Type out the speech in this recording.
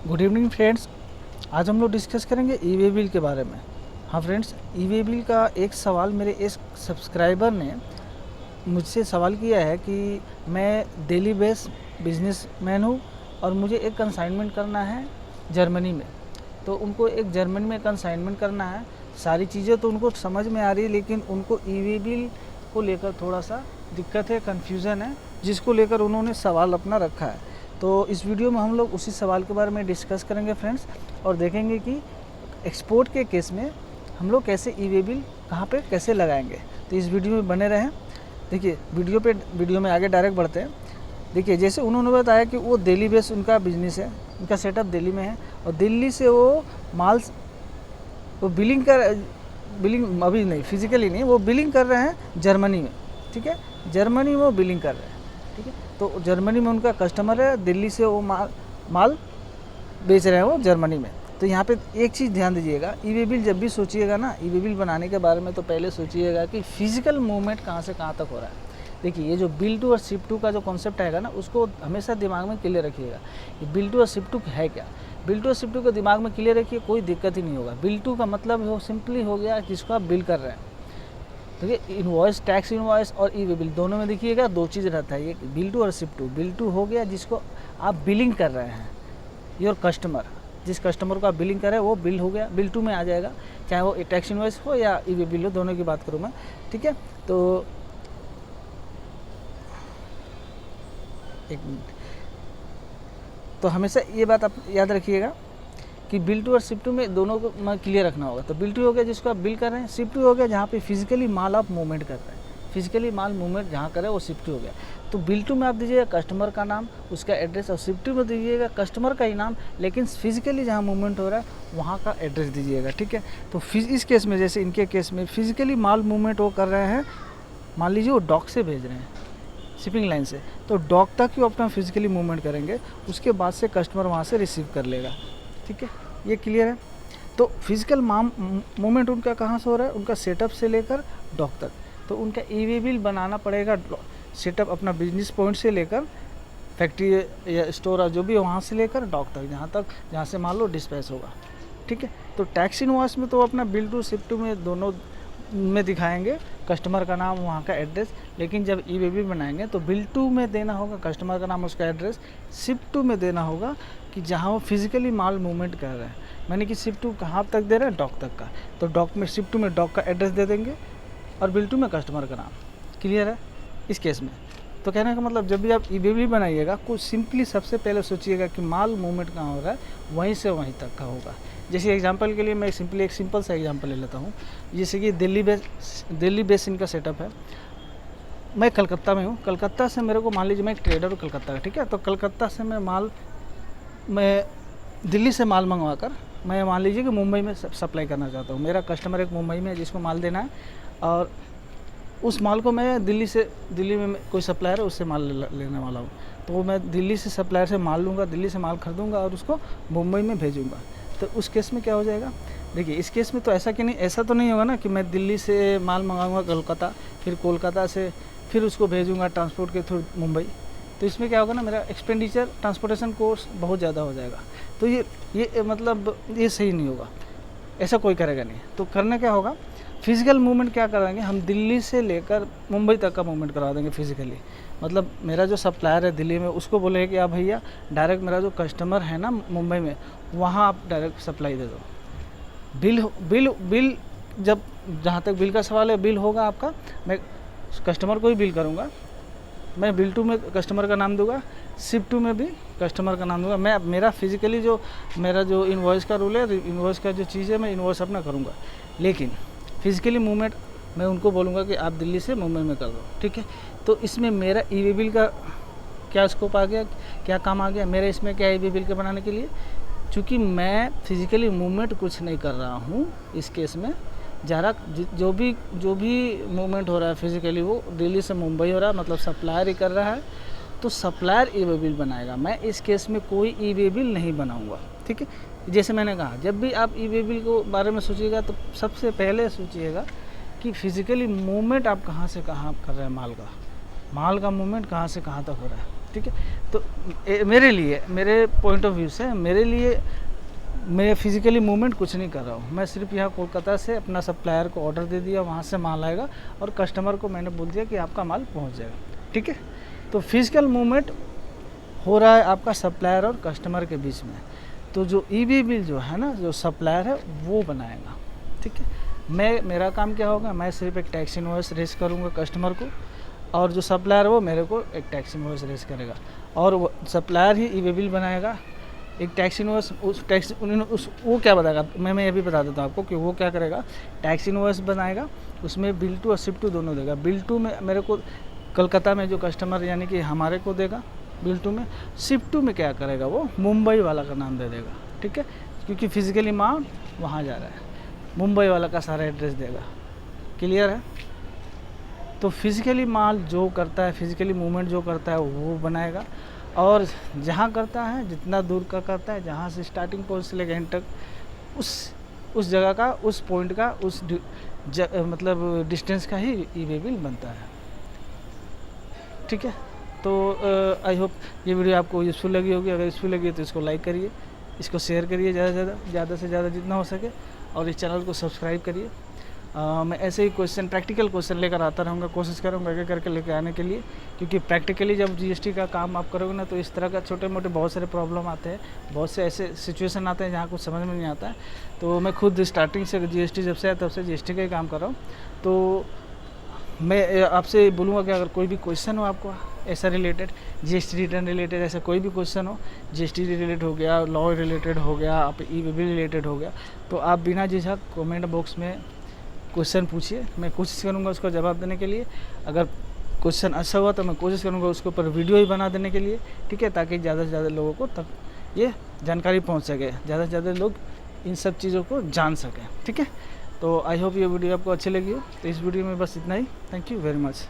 Good evening friends. आज हम लोग डिस्कस करेंगे ई वे बिल के बारे में। हाँ फ्रेंड्स, ई वे बिल का एक सवाल मेरे एक सब्सक्राइबर ने मुझसे सवाल किया है कि मैं डेली बेस बिजनेसमैन हूँ और मुझे एक कंसाइनमेंट करना है जर्मनी में। तो उनको एक जर्मनी में कंसाइनमेंट करना है। सारी चीज़ें तो उनको समझ में आ रही है, लेकिन उनको ई वे बिल को लेकर थोड़ा सा दिक्कत है, कन्फ्यूज़न है, जिसको लेकर उन्होंने सवाल अपना रखा है। तो इस वीडियो में हम लोग उसी सवाल के बारे में डिस्कस करेंगे फ्रेंड्स, और देखेंगे कि एक्सपोर्ट के केस में हम लोग कैसे ई वे बिल कहाँ पे कैसे लगाएंगे। तो इस वीडियो में बने रहें। देखिए वीडियो में आगे डायरेक्ट बढ़ते हैं। देखिए, जैसे उन्होंने बताया कि वो दिल्ली बेस उनका बिजनेस है, उनका सेटअप दिल्ली में है, और दिल्ली से वो माल वो बिलिंग अभी नहीं, फिजिकली नहीं, वो बिलिंग कर रहे हैं जर्मनी में। ठीक है, जर्मनी में वो बिलिंग कर रहे हैं। ठीक है, तो जर्मनी में उनका कस्टमर है, दिल्ली से वो माल बेच रहे हैं वो जर्मनी में। तो यहाँ पे एक चीज़ ध्यान दीजिएगा, ई वे बिल जब भी सोचिएगा ना, ई वे बिल बनाने के बारे में, तो पहले सोचिएगा कि फिजिकल मूवमेंट कहाँ से कहाँ तक हो रहा है। देखिए, ये जो बिल टू और शिप टू का जो कॉन्सेप्ट आएगा ना, उसको हमेशा दिमाग में क्लियर रखिएगा कि बिल टू और शिप टू है क्या। बिल टू और शिप टू को दिमाग में क्लियर रखिए, कोई दिक्कत ही नहीं होगा। बिल टू का मतलब हो सिंपली हो गया जिसको आप बिल कर रहे हैं। देखिए, इनवॉइस, टैक्स इनवॉइस और ई वे बिल दोनों में देखिएगा दो चीज़ रहता है, ये बिल टू और शिप टू। बिल टू हो गया जिसको आप बिलिंग कर रहे हैं, योर कस्टमर, जिस कस्टमर को आप बिलिंग कर रहे हैं वो बिल हो गया, बिल टू में आ जाएगा, चाहे वो टैक्स इनवॉइस हो या ई वे बिल हो, दोनों की बात करूँ मैं। ठीक है, तो एक मिनट, तो हमेशा ये बात आप याद रखिएगा कि बिल टू और शिप टू में दोनों को मैं क्लियर रखना होगा। तो बिल टू हो गया जिसको आप बिल कर रहे हैं, शिप टू हो गया जहाँ पे फिजिकली माल आप मूवमेंट कर रहे हैं। फिजिकली माल मूवमेंट जहाँ कर रहे हैं वो शिप टू हो गया। तो बिल टू में आप दीजिएगा कस्टमर का नाम, उसका एड्रेस, और शिप टू में दीजिएगा कस्टमर का ही नाम, लेकिन फिजिकली जहाँ मूवमेंट हो रहा है वहाँ का एड्रेस दीजिएगा। ठीक है, तो इस केस में, जैसे इनके केस में फिजिकली माल मूवमेंट वो कर रहे हैं, मान लीजिए वो डॉक से भेज रहे हैं, शिपिंग लाइन से, तो डॉक तक ही अपना फिजिकली मूवमेंट करेंगे, उसके बाद से कस्टमर वहाँ से रिसीव कर लेगा। ठीक है, ये क्लियर है। तो फिजिकल मूवमेंट उनका कहाँ से हो रहा है, उनका सेटअप से लेकर डॉक तक। तो उनका ई वे बिल बनाना पड़ेगा, सेटअप अपना बिजनेस पॉइंट से लेकर फैक्ट्री या स्टोर जो भी है वहाँ से लेकर डॉक तक, जहाँ से मान लो डिस्पैच होगा। ठीक है, तो टैक्स इनवॉइस में तो अपना बिल टू शिप टू में दोनों में दिखाएंगे कस्टमर का नाम, वहाँ का एड्रेस, लेकिन जब ई वे बिल बनाएंगे तो बिल टू में देना होगा कस्टमर का नाम, उसका एड्रेस, शिप टू में देना होगा कि जहाँ वो फिजिकली माल मूवमेंट कर रहे हैं, मैंने कि शिप टू कहाँ तक दे रहे हैं, डॉक तक का। तो डॉक में, शिप टू में डॉक का एड्रेस दे देंगे और बिल टू में कस्टमर का नाम। क्लियर है इस केस में। तो कहने का मतलब, जब भी आप ई वे बिल बनाइएगा, कुछ सिंपली सबसे पहले सोचिएगा कि माल मूवमेंट कहाँ हो रहा है, वहीं से वहीं तक का होगा। जैसे एग्जांपल के लिए मैं सिंपली एक सिंपल सा एग्जांपल ले लेता हूँ। जैसे कि दिल्ली बेस इनका सेटअप है, मैं कलकत्ता में हूँ, कलकत्ता से मेरे को, मान लीजिए मैं एक ट्रेडर हूँ कलकत्ता का। ठीक है, तो कलकत्ता से मैं दिल्ली से माल मंगवा कर मैं मान लीजिए कि मुंबई में सप्लाई करना चाहता हूँ। मेरा कस्टमर एक मुंबई में है जिसको माल देना है, और उस माल को मैं दिल्ली में कोई सप्लायर है उससे माल लेने वाला हूँ। तो मैं दिल्ली से सप्लायर से माल लूँगा, दिल्ली से माल खरीदूँगा और उसको मुंबई में भेजूँगा। तो उस केस में क्या हो जाएगा, देखिए इस केस में तो ऐसा तो नहीं होगा ना कि मैं दिल्ली से माल मंगाऊँगा कोलकाता, फिर कोलकाता से फिर उसको भेजूँगा ट्रांसपोर्ट के थ्रू मुंबई। तो इसमें क्या होगा ना, मेरा एक्सपेंडिचर, ट्रांसपोर्टेशन कॉस्ट बहुत ज़्यादा हो जाएगा। तो ये मतलब ये सही नहीं होगा, ऐसा कोई करेगा नहीं। तो करना क्या होगा, फिजिकल मूवमेंट क्या कराएंगे हम, दिल्ली से लेकर मुंबई तक का मूवमेंट करवा देंगे फिजिकली। मतलब मेरा जो सप्लायर है दिल्ली में, उसको बोलेंगे कि आप भैया डायरेक्ट मेरा जो कस्टमर है ना मुंबई में, वहाँ आप डायरेक्ट सप्लाई दे दो। बिल जब, जहाँ तक बिल का सवाल है, बिल होगा आपका, मैं कस्टमर को ही बिल करूँगा, मैं बिल टू में कस्टमर का नाम दूंगा, शिप टू में भी कस्टमर का नाम दूंगा। मैं मेरा फिजिकली मेरा जो इनवॉइस का रूल है, इनवॉइस का जो चीज़ है, मैं इनवॉइस अपना करूँगा, लेकिन फिजिकली मूवमेंट मैं उनको बोलूँगा कि आप दिल्ली से मुंबई में कर दो। ठीक है, तो इसमें मेरा ई वे बिल का क्या स्कोप आ गया, क्या काम आ गया मेरा इसमें, क्या ई वे बिल के बनाने के लिए, चूँकि मैं फिजिकली मूवमेंट कुछ नहीं कर रहा हूँ इस केस में। जो भी मूवमेंट हो रहा है फिजिकली, वो दिल्ली से मुंबई हो रहा है, मतलब सप्लायर ही कर रहा है, तो सप्लायर ई वे बिल बनाएगा। मैं इस केस में कोई ई वे बिल नहीं बनाऊंगा। ठीक है, जैसे मैंने कहा, जब भी आप ई वे बिल को बारे में सोचिएगा तो सबसे पहले सोचिएगा कि फिजिकली मूवमेंट आप कहाँ से कहाँ कर रहे हैं, माल का मूवमेंट कहाँ से कहाँ तक हो रहा है। ठीक है। तो मेरे लिए, मेरे पॉइंट ऑफ व्यू से, मेरे लिए मैं फिज़िकली मूवमेंट कुछ नहीं कर रहा हूँ। मैं सिर्फ यहाँ कोलकाता से अपना सप्लायर को ऑर्डर दे दिया, वहाँ से माल आएगा और कस्टमर को मैंने बोल दिया कि आपका माल पहुँच जाएगा, ठीक है। तो फिज़िकल मूवमेंट हो रहा है आपका सप्लायर और कस्टमर के बीच में। तो जो ईबी बिल जो है ना, जो सप्लायर है वो बनाएगा, ठीक है। मेरा काम क्या होगा, मैं सिर्फ एक टैक्स इनवॉइस रेज करूँगा कस्टमर को, और जो सप्लायर वो मेरे को एक टैक्स इनवॉइस रेज करेगा, और वो सप्लायर ही ईबी बिल बनाएगा। एक टैक्स इनवॉइस, वो क्या बताएगा, मैं ये भी बता देता हूँ आपको कि वो क्या करेगा। टैक्स इनवॉइस बनाएगा, उसमें बिल टू और शिप टू दोनों देगा। बिल टू में मेरे को कलकत्ता में जो कस्टमर यानी कि हमारे को देगा बिल टू में। शिप टू में क्या करेगा, वो मुंबई वाला का नाम दे देगा, ठीक है, क्योंकि फिजिकली माल वहाँ जा रहा है, मुंबई वाला का सारा एड्रेस देगा। क्लियर है। तो फिज़िकली माल जो करता है, फिज़िकली मूवमेंट जो करता है वो बनाएगा, और जहाँ करता है, जितना दूर का करता है, जहाँ से स्टार्टिंग पॉइंट से लेकर एंड तक, उस जगह का, उस पॉइंट का, मतलब डिस्टेंस का ही ई-वे बिल बनता है, ठीक है। तो आई होप ये वीडियो आपको यूज़फुल लगी होगी। अगर यूज़फुल लगी तो इसको लाइक करिए, इसको शेयर करिए ज़्यादा से ज़्यादा जितना हो सके, और इस चैनल को सब्सक्राइब करिए। मैं ऐसे ही क्वेश्चन, प्रैक्टिकल क्वेश्चन लेकर आता रहूँगा, कोशिश करूँगा एक करके लेकर आने के लिए, क्योंकि प्रैक्टिकली जब जीएसटी का काम आप करोगे ना, तो इस तरह का छोटे मोटे बहुत सारे प्रॉब्लम आते हैं, बहुत से ऐसे सिचुएशन आते हैं जहाँ कुछ समझ में नहीं आता है। तो मैं खुद स्टार्टिंग से जीएसटी जब से आया तब से जीएसटी का ही काम कर रहा हूँ। तो मैं आपसे बोलूँगा कि अगर कोई भी क्वेश्चन हो आपको ऐसा रिलेटेड, जीएसटी रिटर्न रिलेटेड, ऐसा कोई भी क्वेश्चन हो, जीएसटी रिलेटेड हो गया, लॉ रिलेटेड हो गया, आप ई-वे बिल रिलेटेड हो गया, तो आप बिना झिझक कमेंट बॉक्स में क्वेश्चन पूछिए। मैं कोशिश करूँगा उसको जवाब देने के लिए। अगर क्वेश्चन अच्छा हुआ तो मैं कोशिश करूँगा उसके ऊपर वीडियो ही बना देने के लिए, ठीक है, ताकि ज़्यादा से ज़्यादा लोगों को तक ये जानकारी पहुँच सके, ज़्यादा से ज़्यादा लोग इन सब चीज़ों को जान सकें, ठीक है। तो आई होप ये वीडियो आपको अच्छी लगी हो। तो इस वीडियो में बस इतना ही। Thank you very much.